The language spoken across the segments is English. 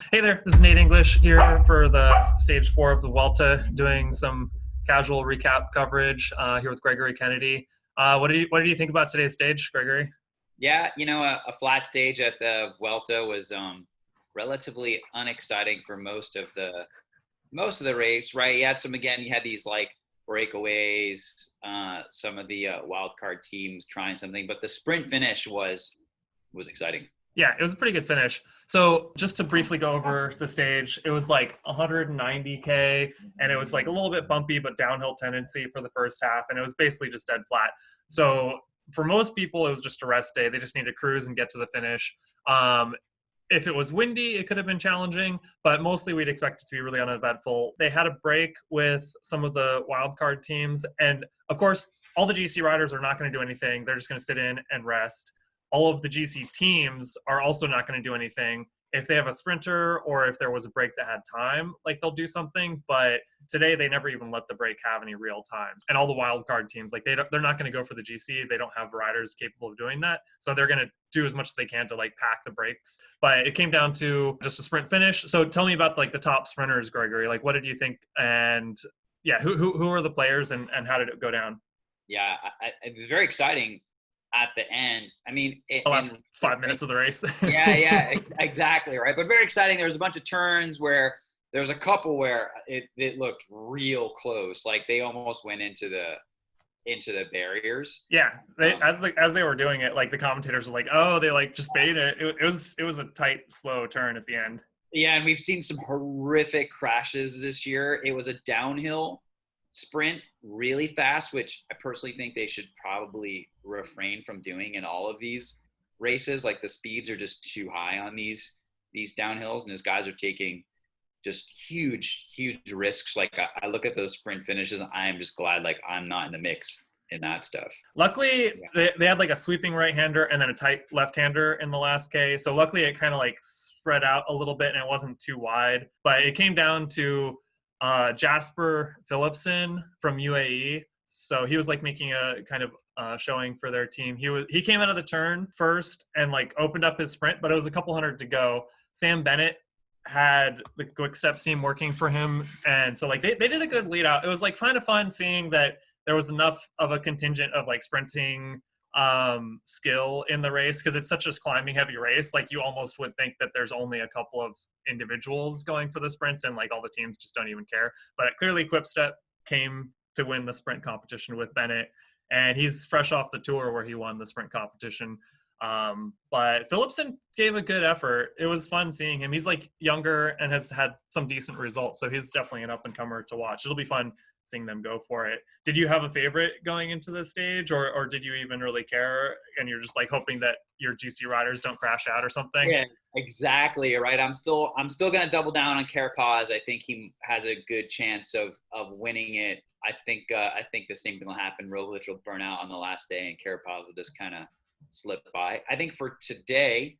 Hey there, this is Nate English here for the stage four of the Vuelta, doing some casual recap coverage here with Gregory Kennedy. What did you think about today's stage, Gregory? Yeah, a flat stage at the Vuelta was relatively unexciting for most of the race, right? You had these like breakaways, some of the wild card teams trying something, but the sprint finish was exciting. Yeah, it was a pretty good finish. So just to briefly go over the stage, it was like 190K, and it was like a little bit bumpy, but downhill tendency for the first half, and it was basically just dead flat. So for most people, it was just a rest day. They just need to cruise and get to the finish. Um, if it was windy, it could have been challenging, but mostly we'd expect it to be really uneventful. They had a break with some of the wildcard teams, and of course, all the GC riders are not going to do anything. They're just going to sit in and rest. All of the GC teams are also not going to do anything. If they have a sprinter or if there was a break that had time, like they'll do something. But today they never even let the break have any real time. And all the wild card teams, like they're not going to go for the GC. They don't have riders capable of doing that. So they're going to do as much as they can to like pack the breaks. But it came down to just a sprint finish. So tell me about like the top sprinters, Gregory. Like what did you think? And yeah, who are the players and how did it go down? Yeah, it was very exciting at the end. I mean, The last 5 minutes of the race. yeah, exactly, right. But very exciting. There was a bunch of turns where there was a couple where it looked real close, like they almost went into the barriers. Yeah, they Um, as they were doing it, like the commentators were like, "Oh, they like just bait it." It was a tight, slow turn at the end. Yeah, and we've seen some horrific crashes this year. It was a downhill sprint really fast, which I personally think they should probably refrain from doing in all of these races. Like the speeds are just too high on these downhills, and those guys are taking just huge risks. Like I look at those sprint finishes, and I am just glad like I'm not in the mix in that stuff. Luckily, Yeah. they had like a sweeping right-hander and then a tight left-hander in the last K. So luckily, it kind of like spread out a little bit and it wasn't too wide. But it came down to Jasper Phillipson from UAE. So he was like making a kind of showing for their team. He came out of the turn first and like opened up his sprint, but it was a couple hundred to go. Sam Bennett had the quick step team working for him, and so like they did a good lead out. It was like kind of fun seeing that there was enough of a contingent of like sprinting skill in the race, because it's such a climbing heavy race. Like you almost would think that there's only a couple of individuals going for the sprints and like all the teams just don't even care. But clearly Quickstep came to win the sprint competition with Bennett, and he's fresh off the tour where he won the sprint competition. But Phillipson gave a good effort. It was fun seeing him. He's like younger and has had some decent results, so he's definitely an up and comer to watch. It'll be fun seeing them go for it. Did you have a favorite going into the stage, or did you even really care? And you're just like hoping that your GC riders don't crash out or something? Yeah, exactly. Right. I'm still gonna double down on Carapaz. I think he has a good chance of winning it. I think the same thing will happen. Roglic will burn out on the last day, and Carapaz will just kind of slip by. I think for today,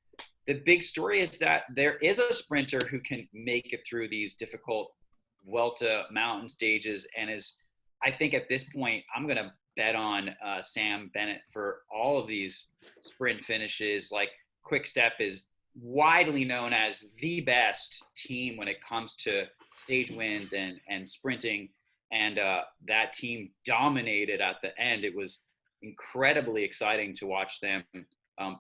the big story is that there is a sprinter who can make it through these difficult Vuelta mountain stages, and is I think at this point I'm gonna bet on Sam Bennett for all of these sprint finishes. Like Quick Step is widely known as the best team when it comes to stage wins and sprinting, and that team dominated at the end. It was incredibly exciting to watch them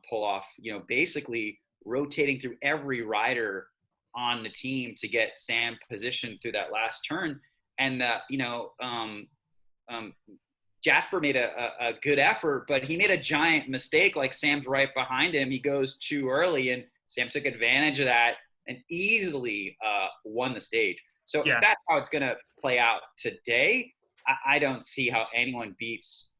pull off, basically rotating through every rider on the team to get Sam positioned through that last turn. And Jasper made a good effort, but he made a giant mistake. Like Sam's right behind him. He goes too early, and Sam took advantage of that and easily won the stage. So if Yeah, that's how it's going to play out today, I don't see how anyone beats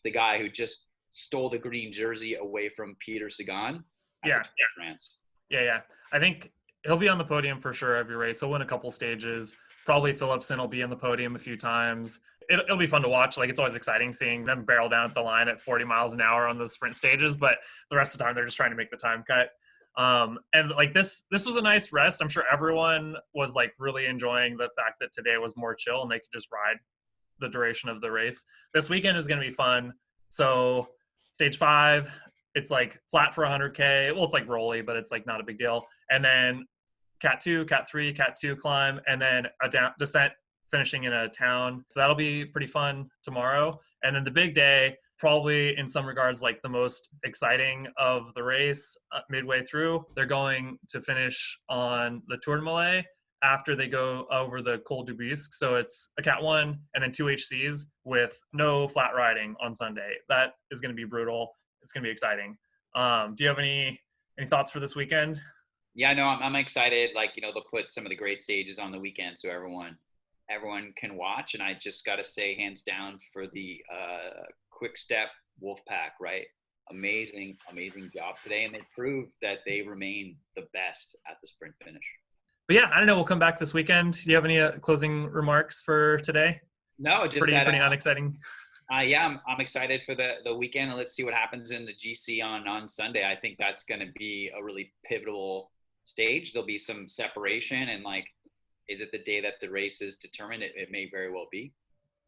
the guy who just stole the green jersey away from Peter Sagan at the yeah, Tour de France. yeah. I think he'll be on the podium for sure every race. He'll win a couple stages. Probably Phillipson will be on the podium a few times. It'll be fun to watch. Like it's always exciting seeing them barrel down at the line at 40 miles an hour on the sprint stages, but the rest of the time they're just trying to make the time cut. And like this was a nice rest. I'm sure everyone was like really enjoying the fact that today was more chill and they could just ride the duration of the race. This weekend is going to be fun. So stage 5, it's like flat for 100K. Well, it's like rolly, but it's like not a big deal. And then Cat 2, Cat 3, Cat 2 climb, and then a descent finishing in a town. So that'll be pretty fun tomorrow. And then the big day, probably in some regards like the most exciting of the race, midway through. They're going to finish on the Tour de Malay after they go over the Col du Bisque. So it's a Cat 1 and then 2 HCs with no flat riding on Sunday. That is going to be brutal. It's going to be exciting. Do you have any thoughts for this weekend? Yeah, no, I'm excited. Like, they'll put some of the great stages on the weekend so everyone can watch. And I just got to say, hands down, for the Quick Step Wolfpack, right? Amazing job today. And they proved that they remain the best at the sprint finish. But yeah, I don't know. We'll come back this weekend. Do you have any closing remarks for today? No, just pretty unexciting. Yeah, I'm excited for the weekend. And let's see what happens in the GC on Sunday. I think that's going to be a really pivotal stage. There'll be some separation, and like, is it the day that the race is determined? It may very well be.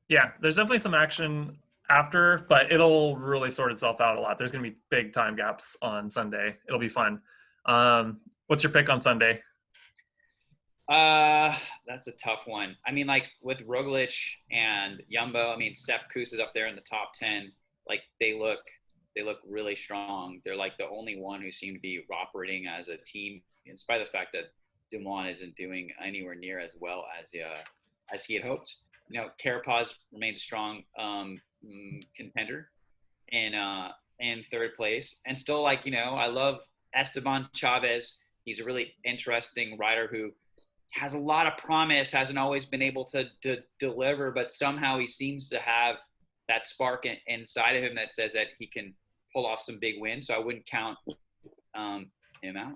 Yeah, there's definitely some action after, but it'll really sort itself out a lot. There's going to be big time gaps on Sunday. It'll be fun. What's your pick on Sunday? That's a tough one. I mean, like with Roglic and Jumbo, I mean, Sepp Kuss is up there in the top 10. Like they look really strong. They're like the only one who seem to be operating as a team, in spite of the fact that Dumoulin isn't doing anywhere near as well as he had hoped. Carapaz remains a strong contender in third place, and still I love Esteban Chavez. He's a really interesting rider who has a lot of promise, hasn't always been able to deliver, but somehow he seems to have that spark inside of him that says that he can pull off some big wins. So I wouldn't count him out.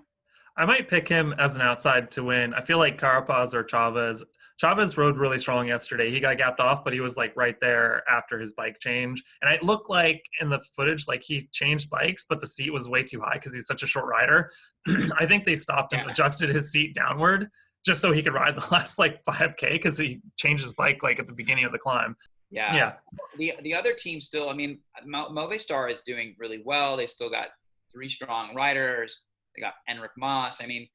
I might pick him as an outside to win. I feel like Carapaz or Chavez. Chavez rode really strong yesterday. He got gapped off, but he was like right there after his bike change. And it looked like in the footage, like he changed bikes, but the seat was way too high because he's such a short rider. I think they stopped and adjusted his seat downward just so he could ride the last like 5K because he changed his bike like at the beginning of the climb. Yeah. The other team still, I mean, Movistar is doing really well. They still got 3 strong riders. They got Enric Mas. I mean,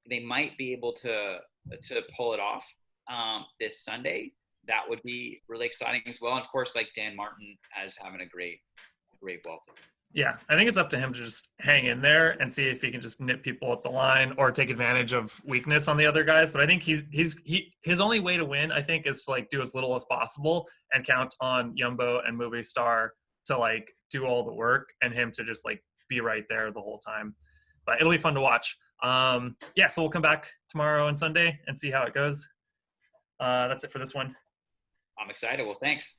they might be able to pull it off this Sunday. That would be really exciting as well. And of course, like Dan Martin as having a great Vuelta. Yeah, I think it's up to him to just hang in there and see if he can just nip people at the line or take advantage of weakness on the other guys. But I think his only way to win, I think, is to like do as little as possible and count on Jumbo and Movistar to like do all the work and him to just like be right there the whole time. But it'll be fun to watch. So we'll come back tomorrow and Sunday and see how it goes. That's it for this one. I'm excited. Well, thanks.